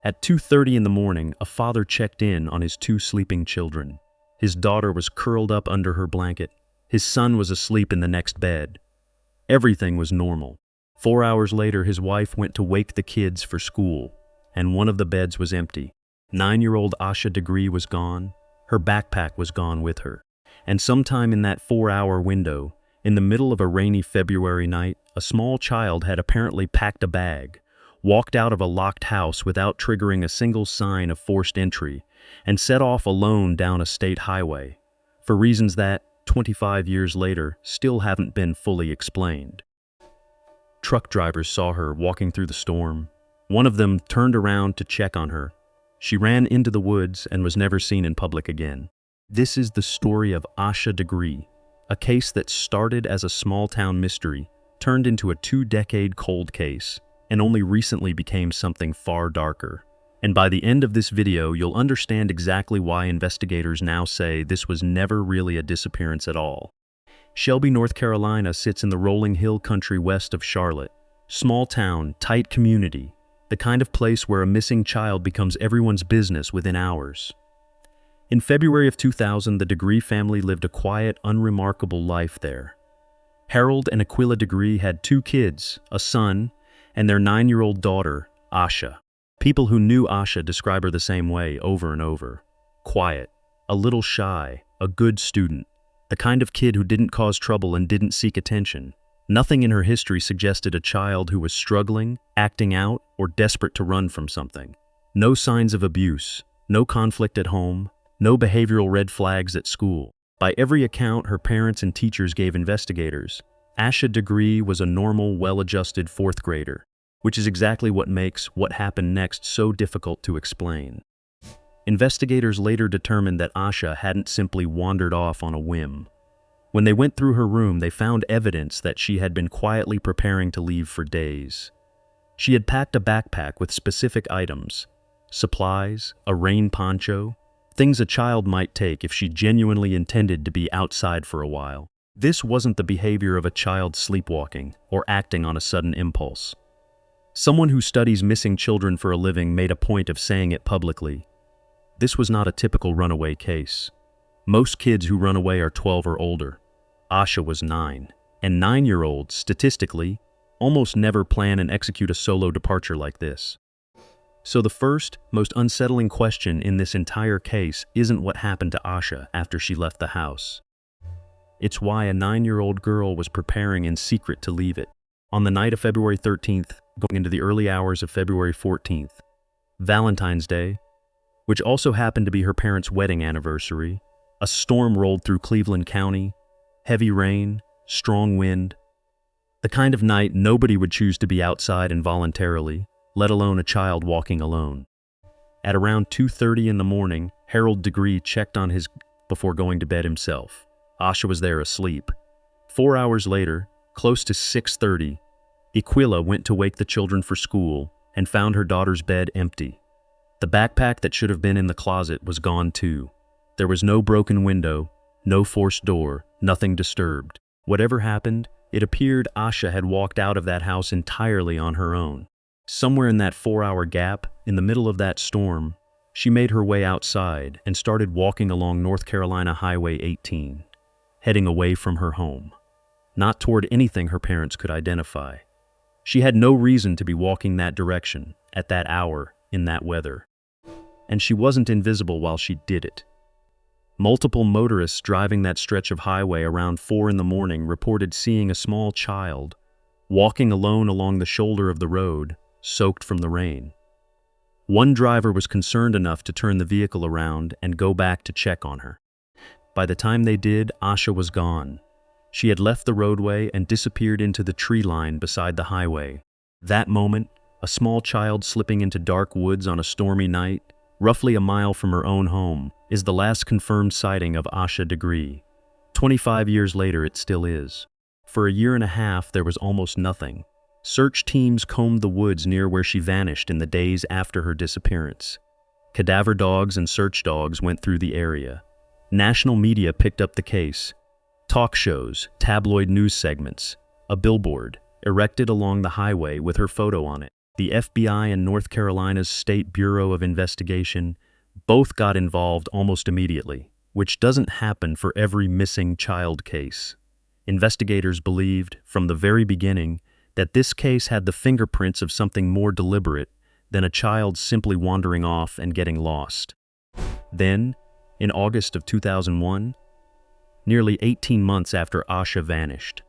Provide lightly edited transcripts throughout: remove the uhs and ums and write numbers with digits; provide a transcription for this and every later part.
At 2:30 in the morning, a father checked in on his two sleeping children. His daughter was curled up under her blanket. His son was asleep in the next bed. Everything was normal. 4 hours later, his wife went to wake the kids for school, and one of the beds was empty. 9-year-old Asha Degree was gone. Her backpack was gone with her. And sometime in that 4-hour window, in the middle of a rainy February night, a small child had apparently packed a bag, walked out of a locked house without triggering a single sign of forced entry, and set off alone down a state highway, for reasons that, 25 years later, still haven't been fully explained. Truck drivers saw her walking through the storm. One of them turned around to check on her. She ran into the woods and was never seen in public again. This is the story of Asha Degree, a case that started as a small-town mystery, turned into a 2-decade cold case, and only recently became something far darker. And by the end of this video, you'll understand exactly why investigators now say this was never really a disappearance at all. Shelby, North Carolina sits in the rolling hill country west of Charlotte. Small town, tight community, the kind of place where a missing child becomes everyone's business within hours. In February of 2000, the Degree family lived a quiet, unremarkable life there. Harold and Aquila Degree had 2 kids, a son, and their 9-year-old daughter, Asha. People who knew Asha describe her the same way over and over. Quiet, a little shy, a good student, the kind of kid who didn't cause trouble and didn't seek attention. Nothing in her history suggested a child who was struggling, acting out, or desperate to run from something. No signs of abuse, no conflict at home, no behavioral red flags at school. By every account her parents and teachers gave investigators, Asha Degree was a normal, well-adjusted 4th grader, which is exactly what makes what happened next so difficult to explain. Investigators later determined that Asha hadn't simply wandered off on a whim. When they went through her room, they found evidence that she had been quietly preparing to leave for days. She had packed a backpack with specific items, supplies, a rain poncho, things a child might take if she genuinely intended to be outside for a while. This wasn't the behavior of a child sleepwalking or acting on a sudden impulse. Someone who studies missing children for a living made a point of saying it publicly. This was not a typical runaway case. Most kids who run away are 12 or older. Asha was 9, and 9-year-olds, statistically, almost never plan and execute a solo departure like this. So the first, most unsettling question in this entire case isn't what happened to Asha after she left the house. It's why a 9-year-old girl was preparing in secret to leave it. On the night of February 13th, going into the early hours of February 14th, Valentine's Day, which also happened to be her parents' wedding anniversary, a storm rolled through Cleveland County, heavy rain, strong wind, the kind of night nobody would choose to be outside involuntarily, let alone a child walking alone. At around 2:30 in the morning, Harold Degree checked on his before going to bed himself. Asha was there asleep. 4 hours later, close to 6:30, Aquila went to wake the children for school and found her daughter's bed empty. The backpack that should have been in the closet was gone too. There was no broken window, no forced door, nothing disturbed. Whatever happened, it appeared Asha had walked out of that house entirely on her own. Somewhere in that 4-hour gap, in the middle of that storm, she made her way outside and started walking along North Carolina Highway 18, heading away from her home, not toward anything her parents could identify. She had no reason to be walking that direction, at that hour, in that weather. And she wasn't invisible while she did it. Multiple motorists driving that stretch of highway around 4 in the morning reported seeing a small child walking alone along the shoulder of the road, soaked from the rain. One driver was concerned enough to turn the vehicle around and go back to check on her. By the time they did, Asha was gone. She had left the roadway and disappeared into the tree line beside the highway. That moment, a small child slipping into dark woods on a stormy night, roughly a mile from her own home, is the last confirmed sighting of Asha Degree. 25 years later, it still is. For a year and a half, there was almost nothing. Search teams combed the woods near where she vanished in the days after her disappearance. Cadaver dogs and search dogs went through the area. National media picked up the case. Talk shows, tabloid news segments, a billboard, erected along the highway with her photo on it. The FBI and North Carolina's State Bureau of Investigation both got involved almost immediately, which doesn't happen for every missing child case. Investigators believed, from the very beginning, that this case had the fingerprints of something more deliberate than a child simply wandering off and getting lost. Then, in August of 2001, nearly 18 months after Asha vanished,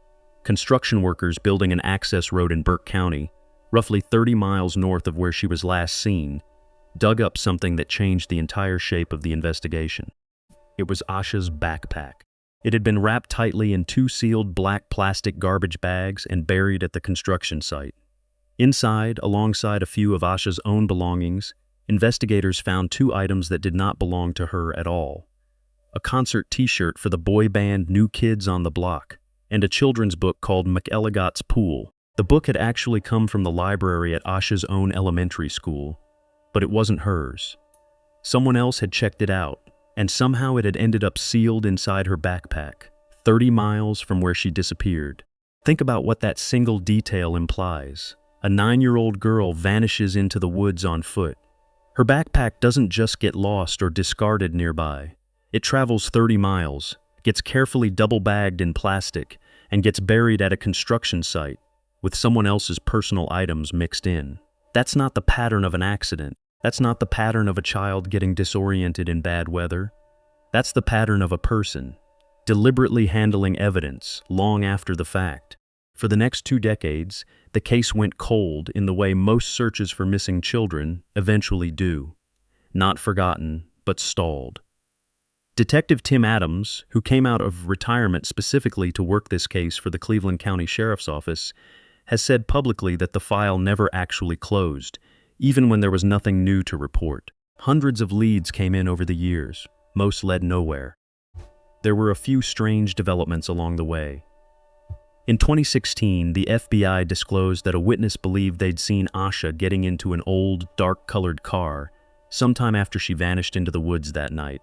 construction workers building an access road in Burke County, roughly 30 miles north of where she was last seen, dug up something that changed the entire shape of the investigation. It was Asha's backpack. It had been wrapped tightly in 2 sealed black plastic garbage bags and buried at the construction site. Inside, alongside a few of Asha's own belongings, investigators found 2 items that did not belong to her at all: a concert t-shirt for the boy band New Kids on the Block, and a children's book called McElligot's Pool. The book had actually come from the library at Asha's own elementary school, but it wasn't hers. Someone else had checked it out, and somehow it had ended up sealed inside her backpack, 30 miles from where she disappeared. Think about what that single detail implies. A 9-year-old girl vanishes into the woods on foot. Her backpack doesn't just get lost or discarded nearby. It travels 30 miles, gets carefully double-bagged in plastic, and gets buried at a construction site, with someone else's personal items mixed in. That's not the pattern of an accident. That's not the pattern of a child getting disoriented in bad weather. That's the pattern of a person, deliberately handling evidence long after the fact. For the next 2 decades, the case went cold in the way most searches for missing children eventually do. Not forgotten, but stalled. Detective Tim Adams, who came out of retirement specifically to work this case for the Cleveland County Sheriff's Office, has said publicly that the file never actually closed, even when there was nothing new to report. Hundreds of leads came in over the years. Most led nowhere. There were a few strange developments along the way. In 2016, the FBI disclosed that a witness believed they'd seen Asha getting into an old, dark-colored car sometime after she vanished into the woods that night.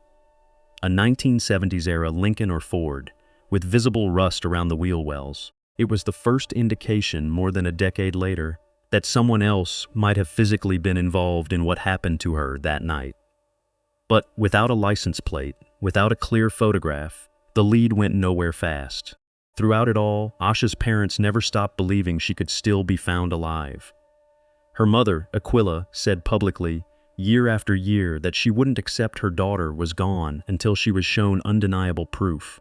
A 1970s-era Lincoln or Ford, with visible rust around the wheel wells. It was the first indication, more than a decade later, that someone else might have physically been involved in what happened to her that night. But without a license plate, without a clear photograph, the lead went nowhere fast. Throughout it all, Asha's parents never stopped believing she could still be found alive. Her mother, Aquila, said publicly, year after year, that she wouldn't accept her daughter was gone until she was shown undeniable proof.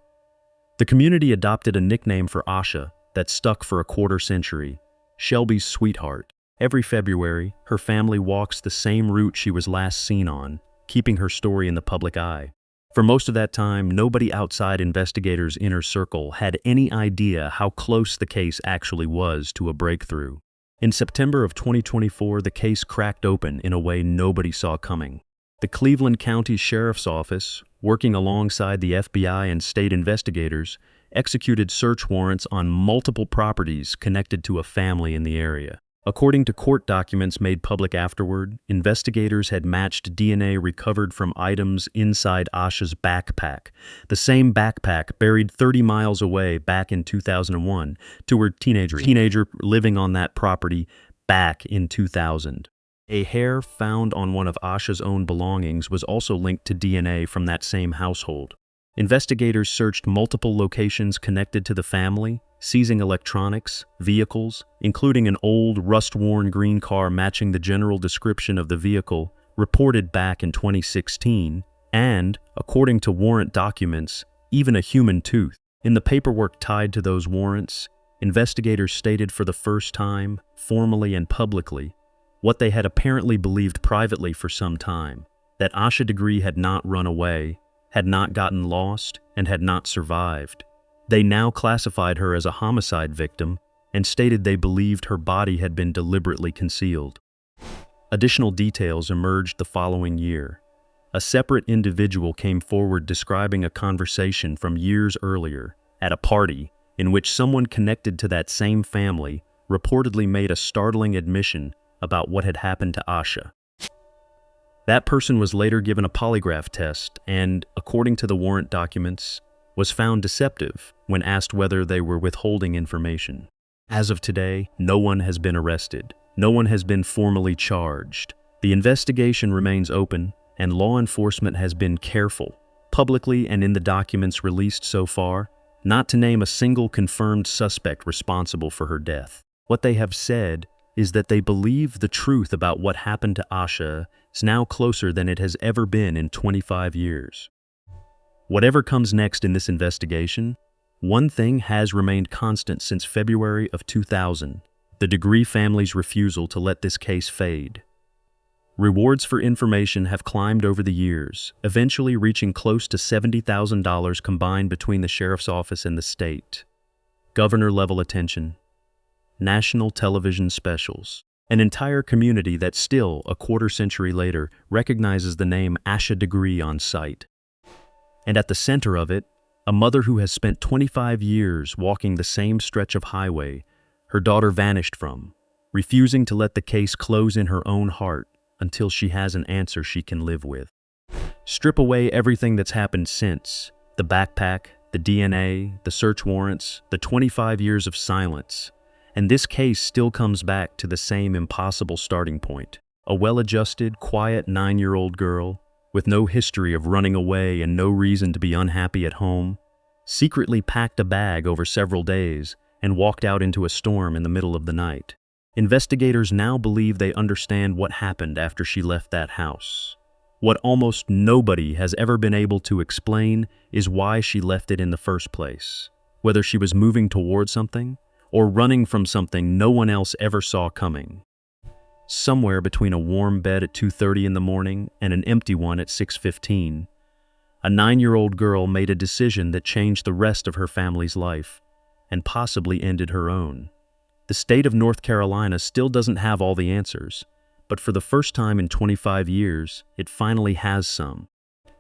The community adopted a nickname for Asha that stuck for a quarter century: Shelby's sweetheart. Every February, her family walks the same route she was last seen on, keeping her story in the public eye. For most of that time, nobody outside investigators' inner circle had any idea how close the case actually was to a breakthrough. In September of 2024, the case cracked open in a way nobody saw coming. The Cleveland County Sheriff's Office, working alongside the FBI and state investigators, executed search warrants on multiple properties connected to a family in the area. According to court documents made public afterward, investigators had matched DNA recovered from items inside Asha's backpack, the same backpack buried 30 miles away back in 2001, to her teenager living on that property back in 2000. A hair found on one of Asha's own belongings was also linked to DNA from that same household. Investigators searched multiple locations connected to the family, seizing electronics, vehicles, including an old, rust-worn green car matching the general description of the vehicle reported back in 2016, and, according to warrant documents, even a human tooth. In the paperwork tied to those warrants, investigators stated for the first time, formally and publicly, what they had apparently believed privately for some time, that Asha Degree had not run away, had not gotten lost, and had not survived. They now classified her as a homicide victim and stated they believed her body had been deliberately concealed. Additional details emerged the following year. A separate individual came forward describing a conversation from years earlier at a party in which someone connected to that same family reportedly made a startling admission about what had happened to Asha. That person was later given a polygraph test and, according to the warrant documents, was found deceptive when asked whether they were withholding information. As of today, no one has been arrested. No one has been formally charged. The investigation remains open, and law enforcement has been careful, publicly and in the documents released so far, not to name a single confirmed suspect responsible for her death. What they have said is that they believe the truth about what happened to Asha is now closer than it has ever been in 25 years. Whatever comes next in this investigation, one thing has remained constant since February of 2000, the Degree family's refusal to let this case fade. Rewards for information have climbed over the years, eventually reaching close to $70,000 combined between the sheriff's office and the state. Governor-level attention, national television specials, an entire community that still, a quarter-century later, recognizes the name Asha Degree on sight. And at the center of it, a mother who has spent 25 years walking the same stretch of highway her daughter vanished from, refusing to let the case close in her own heart until she has an answer she can live with. Strip away everything that's happened since, the backpack, the DNA, the search warrants, the 25 years of silence, and this case still comes back to the same impossible starting point. A well-adjusted, quiet 9-year-old girl, with no history of running away and no reason to be unhappy at home, secretly packed a bag over several days and walked out into a storm in the middle of the night. Investigators now believe they understand what happened after she left that house. What almost nobody has ever been able to explain is why she left it in the first place. Whether she was moving toward something or running from something no one else ever saw coming. Somewhere between a warm bed at 2:30 in the morning and an empty one at 6:15, a 9-year-old girl made a decision that changed the rest of her family's life and possibly ended her own. The state of North Carolina still doesn't have all the answers, but for the first time in 25 years, it finally has some.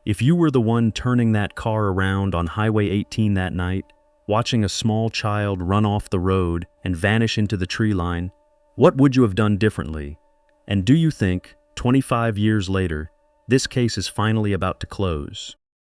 If you were the one turning that car around on Highway 18 that night, watching a small child run off the road and vanish into the tree line, what would you have done differently? And do you think, 25 years later, this case is finally about to close?